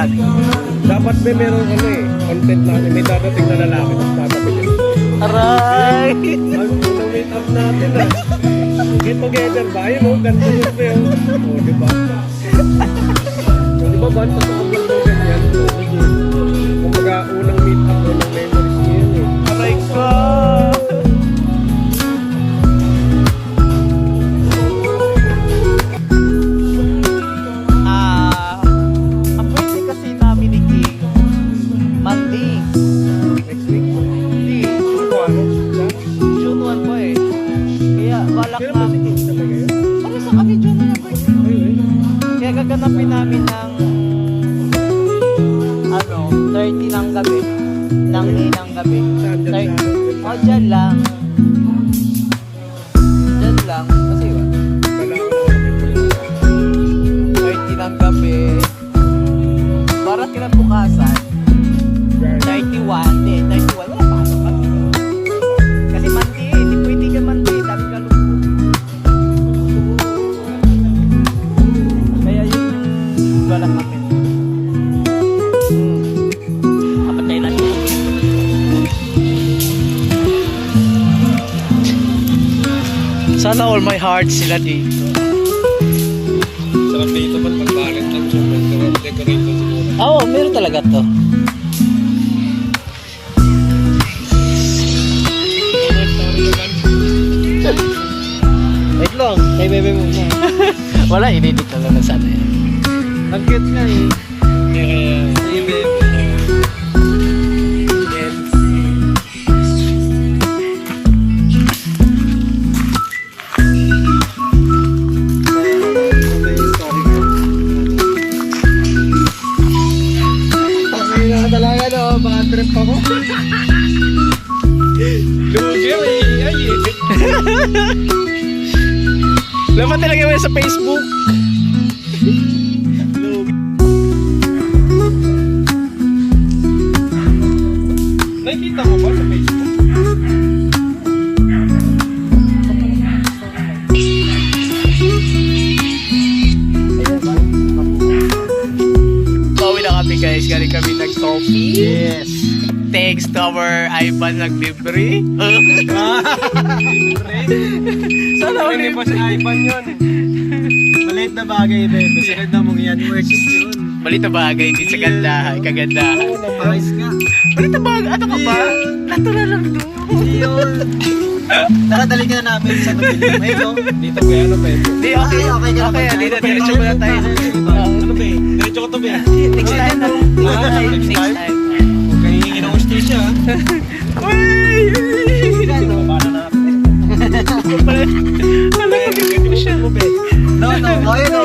vlog. Dapat meron content na may dadating na lalaki at tatabi niya. Aray! Unang meet up natin Get together ba? Ayun ganda yun pa yun. Diba? Diba ba? Sa kapag mo ganyan. Kumbaga unang meet up, unang memories niya yun Aray ko! Ang birthday kasi namin ni King, Monday. Next week. Hindi, June 1 pa eh. Kaya balak Kailan ba si namin. King talaga yun? Ano sa kami June na yung birthday? Ayun Kaya gaganapin namin ng 30 ng gabi. Ng gabi. Saan dyan sa... O, dyan lang. Dyan lang. Kasi yun. 30 ng gabi. Para kinabukasan. 31. Hindi, 31. Wala pa. Kasi Monday eh. Hindi pwede ka Monday. Dami ka lupot. Kaya yun yung balak namin. Kapatay lang yun. Sana all my heart sila dito. Sarap dito ba't mag-valentine siya? Decorate na siguro. Oo, meron talaga to. Wait lang, kay bebe mo na. Wala, i-edit na lang sana yan. Ang cute nga eh. Kaya, kay bebe. Baka trip ako. Lugi, ay. Laman talaga mo sa Facebook. Nakikita mo ba sa Facebook? Pauwi na kami guys, galing kami nag-coffee. Yes. Thanks to our Ivan nag-libre. Sana Hindi ulit. pa si Ivan yun. Maliit na bagay, bebe. Sa ganda mong yan, works yun. Malit na bagay din sa gandahan, kagandahan. Oo naman. Ayos nga. Malit na bagay, ano ka ba? Natural lang doon. Yun. Tara, dali ka na namin sa Nabilim. Hello. Dito ba yan, bebe? Di, okay. Okay ka Okay, naman. dito, diretso muna tayo. Ano ba eh? Diretso ko to, be. Next time na. Next time. Huwag kang hingin ng hostisya, ha? Uy! Paano natin? Alam ko siya. No, ayun o.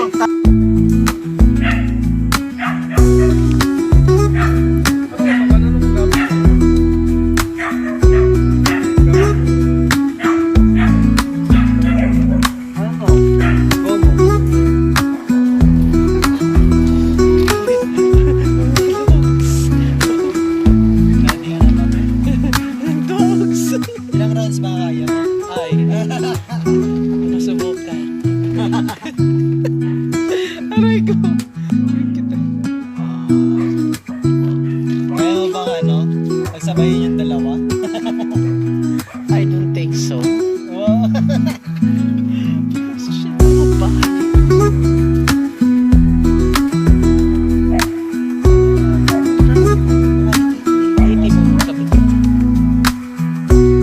Dogs! Ilang rounds ba kaya? Ay. Nasubukan. Aray ko. Kaya mo bang ano? Pagsabayin yung dalawa? I don't think so. Wow. Shit, ano ba? Hindi mo sabi ko.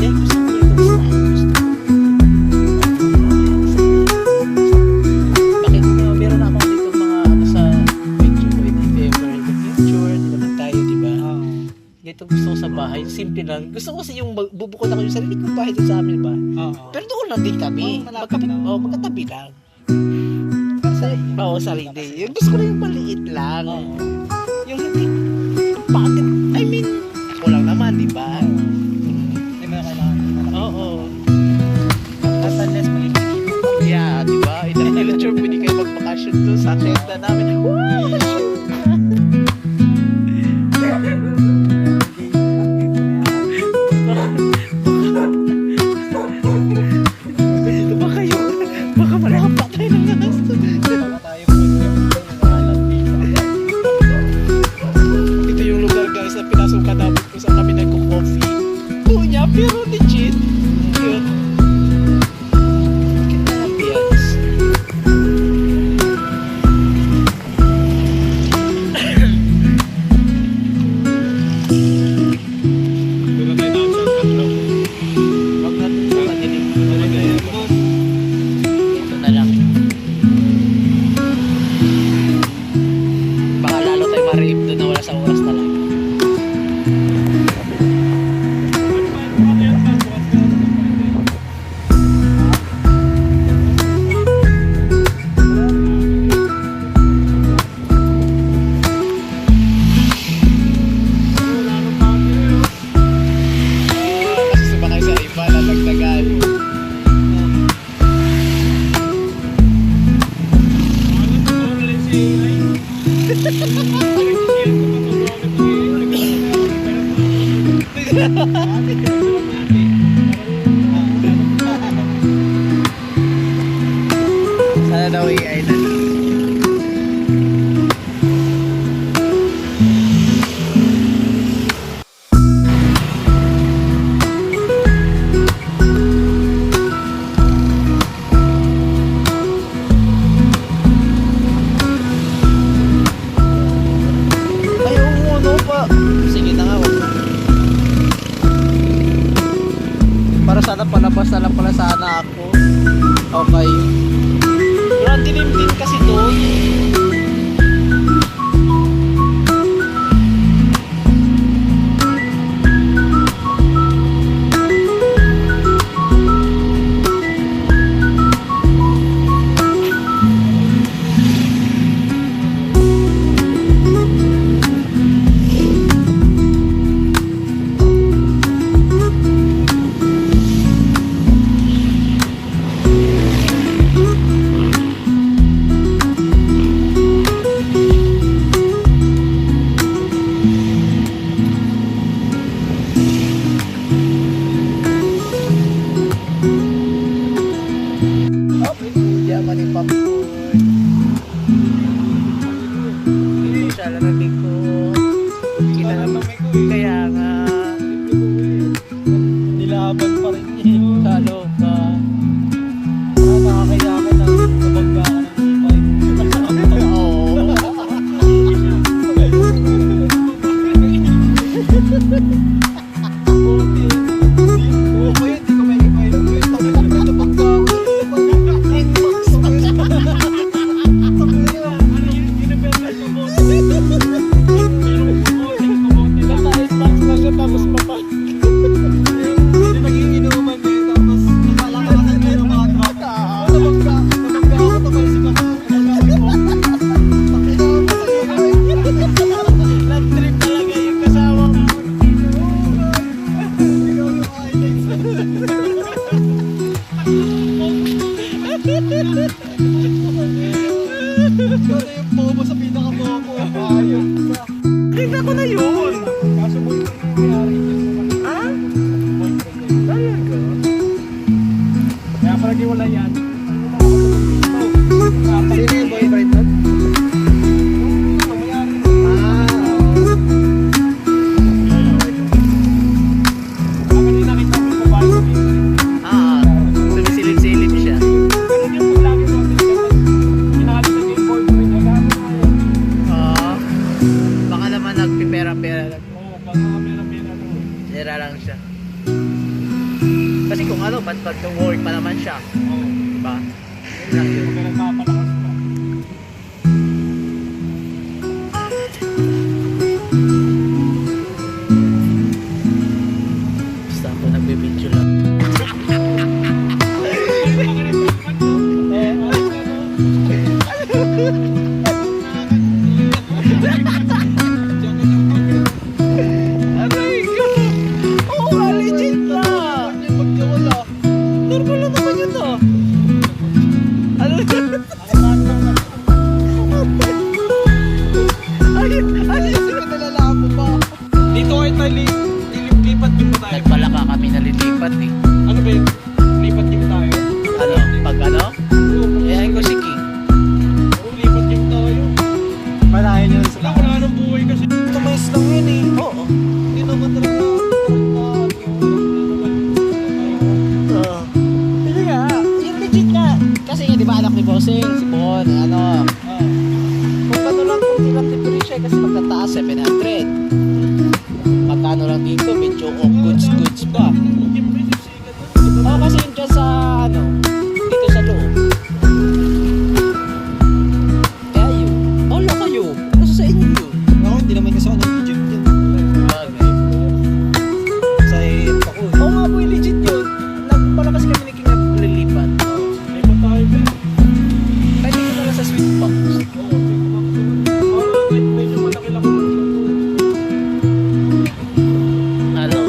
Eh, gusto ko ito sa bakit meron ako dito mga ano sa picture ko, if ever in the future, di naman tayo, di ba? Dito gusto ko sa bahay, simple lang. Gusto ko kasi yung bubukod ako yung sarili kong bahay dito sa amin ba? Pero doon lang din kami. malapit lang. Magkatabi lang. Sarili. Yung gusto ko na yung maliit lang. Yung hindi, bakit? I mean, ako lang naman, di ba? Hindi mo na kailangan. Oo. At unless maliit. Yeah, di ba? In the future, pwede kayo mag-vacation doon sa kenta namin. Dito ba kayo? Baka malapa tayo ng gasto. Baka tayo po yung alam dito. Bulawi Island. Ay, oo, ano pa? Sige na nga, wag na. Para sana palabas na lang pala sana ako. Okay. Pero ang dilim din kasi doon. Yaman yung popcorn. Siya lang ang likod. Kita naman. Kaya nga. Nilaban pa rin yun. Lalo pa. Nakakaya ka na kabagga ka ng ipay. Oo. Trip talaga yung kasama mo. Yung bobo sa pinaka-bobo. Ayun. Tignan ko na yun. Kaso mo yung nangyari dyan. Ah? Talaga? Kaya palagi wala yan. Sino yung boyfriend nun? Sumisilip-silip siya. Baka naman nagpipera-pera lang. Pera lang siya. Kasi kung ano, ba't work pa naman siya. Diba? Yun lang yun. Basta ako nagbibidyo lang. Aray ko! Oo nga, legit na! Normal lang naman yun ah. Ano yun? Dito ay tayo lipat din tayo. Nagpalaka kami nalilipat eh. Ano ba yun? Lipat din tayo. Ano? Pag ano? Iyahin ko si King. Oo, lipat din tayo. Malayo nyo Wala nang buhay kasi. Tumayos lang yun eh. Oo. Hindi naman talaga. Hindi nga. Yung legit nga. Kasi di ba anak ni Bossing, si Bon, ano. Kung ano lang, kung di lang differential kasi magtataas 700. Magkano lang dito, medyo goods pa. Oo, kasi yun dyan sa, ano, dito sa loob. Kaya yun, wala kayo. Kasi sa inyo yun. Ako, hindi naman kasi ako nag-gym dyan. Bagay. Sa AF ako. Oo nga po, legit yun. Nagpala kasi kami ni King na lilipat. Lipat tayo ba? Kahit hindi ko na sa sweet box. Oo, medyo malaki lang. Ano?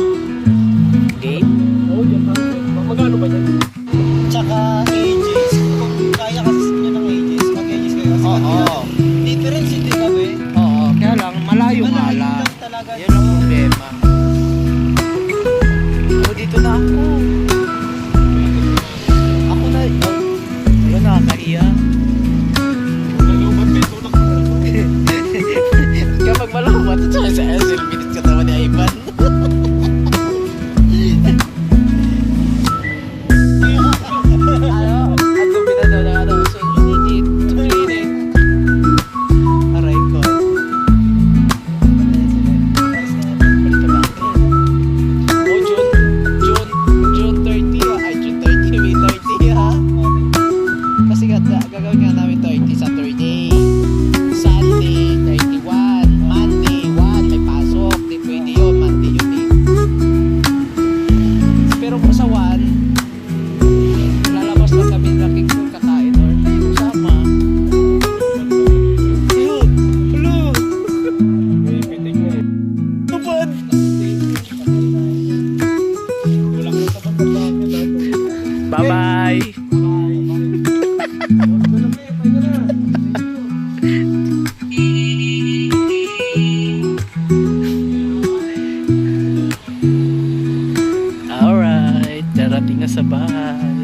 Hindi nga sa bahay.